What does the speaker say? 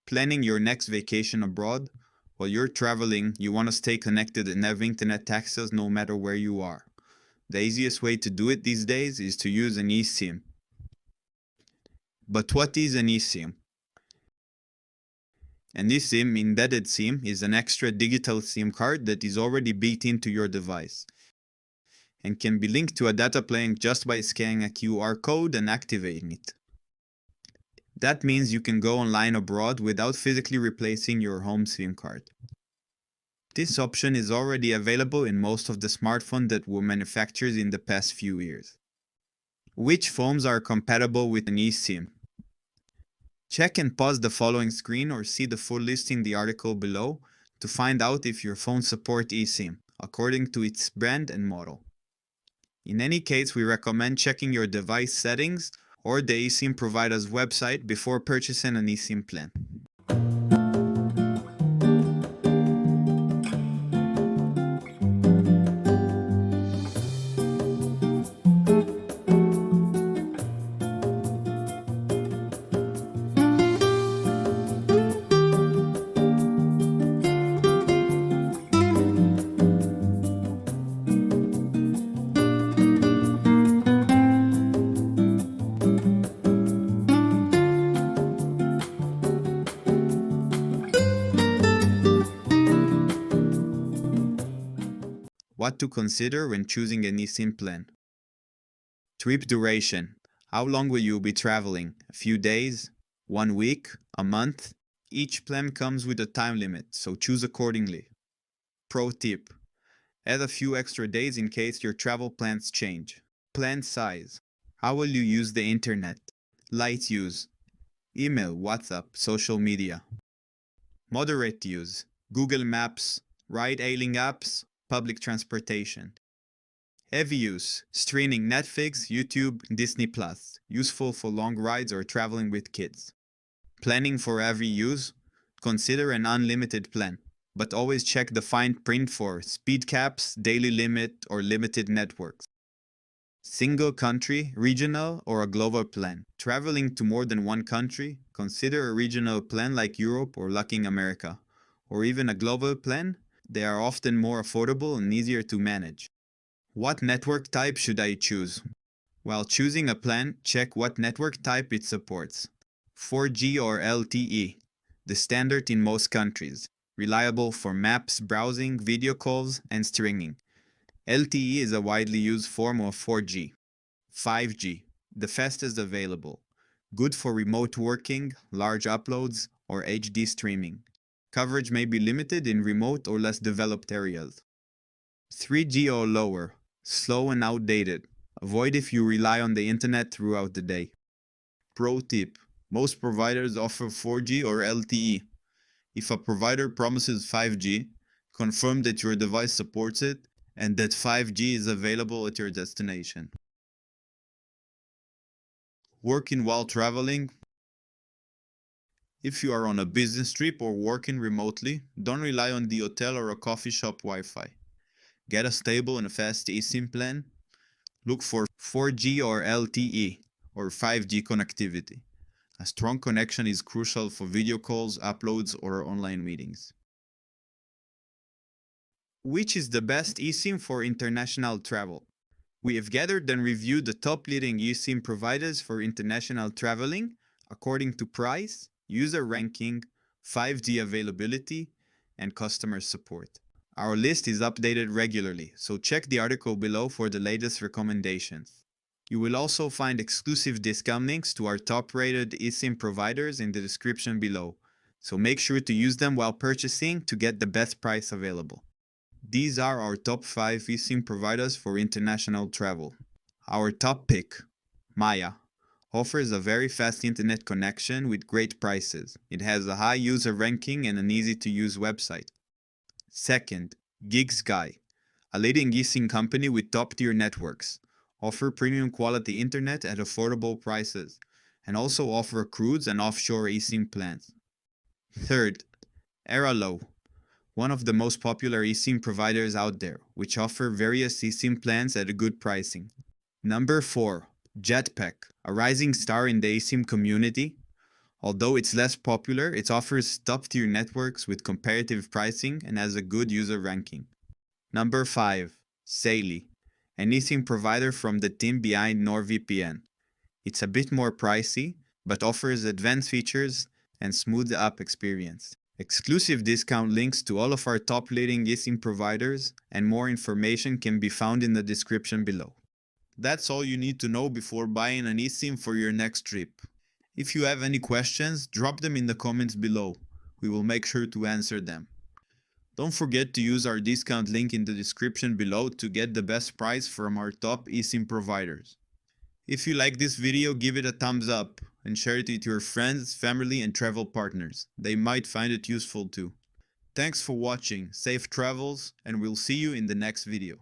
Planning your next vacation abroad? While you're traveling, you want to stay connected and have internet access no matter where you are. The easiest way to do it these days is to use an eSIM. But what is an eSIM? An eSIM, embedded SIM, is an extra digital SIM card that is already built into your device and can be linked to a data plan just by scanning a QR code and activating it. That means you can go online abroad without physically replacing your home SIM card. This option is already available in most of the smartphones that were manufactured in the past few years. Which phones are compatible with an eSIM? Check and pause the following screen or see the full list in the article below to find out if your phone supports eSIM, according to its brand and model. In any case, we recommend checking your device settings or the eSIM provider's website before purchasing an eSIM plan. What to consider when choosing an eSIM plan. Trip duration. How long will you be traveling? A few days? 1 week? A month? Each plan comes with a time limit, so choose accordingly. Pro tip. Add a few extra days in case your travel plans change. Plan size. How will you use the internet? Light use. Email, WhatsApp, social media. Moderate use. Google Maps, ride-hailing apps, public transportation. Heavy use. Streaming Netflix, YouTube, Disney+. Useful for long rides or traveling with kids. Planning for every use. Consider an unlimited plan, but always check the fine print for speed caps, daily limit, or limited networks. Single country, regional, or a global plan. Traveling to more than one country, consider a regional plan like Europe or Latin America, or even a global plan. They are often more affordable and easier to manage. What network type should I choose? While choosing a plan, check what network type it supports. 4G or LTE, the standard in most countries, reliable for maps, browsing, video calls, and streaming. LTE is a widely used form of 4G. 5G, the fastest available, good for remote working, large uploads, or HD streaming. Coverage may be limited in remote or less developed areas. 3G or lower, slow and outdated. Avoid if you rely on the internet throughout the day. Pro tip. Most providers offer 4G or LTE. If a provider promises 5G, confirm that your device supports it and that 5G is available at your destination. Working while traveling. If you are on a business trip or working remotely, don't rely on the hotel or a coffee shop Wi-Fi. Get a stable and fast eSIM plan. Look for 4G or LTE or 5G connectivity. A strong connection is crucial for video calls, uploads, or online meetings. Which is the best eSIM for international travel? We have gathered and reviewed the top leading eSIM providers for international traveling according to price, user ranking, 5G availability, and customer support. Our list is updated regularly, so check the article below for the latest recommendations. You will also find exclusive discount links to our top-rated eSIM providers in the description below, so make sure to use them while purchasing to get the best price available. These are our top 5 eSIM providers for international travel. Our top pick, Maya, offers a very fast internet connection with great prices. It has a high user ranking and an easy-to-use website. Second, GigSky, a leading eSIM company with top-tier networks, offer premium quality internet at affordable prices, and also offer cruise and offshore eSIM plans. Third, Airalo, one of the most popular eSIM providers out there, which offer various eSIM plans at a good pricing. Number 4, Jetpack, a rising star in the eSIM community, Although it's less popular, it offers top-tier networks with comparative pricing and has a good user ranking. Number 5. Saily, an eSIM provider from the team behind NordVPN. It's a bit more pricey, but offers advanced features and smooth app experience. Exclusive discount links to all of our top leading eSIM providers and more information can be found in the description below. That's all you need to know before buying an eSIM for your next trip. If you have any questions, drop them in the comments below. We will make sure to answer them. Don't forget to use our discount link in the description below to get the best price from our top eSIM providers. If you like this video, give it a thumbs up and share it with your friends, family and travel partners. They might find it useful too. Thanks for watching, safe travels, and we'll see you in the next video.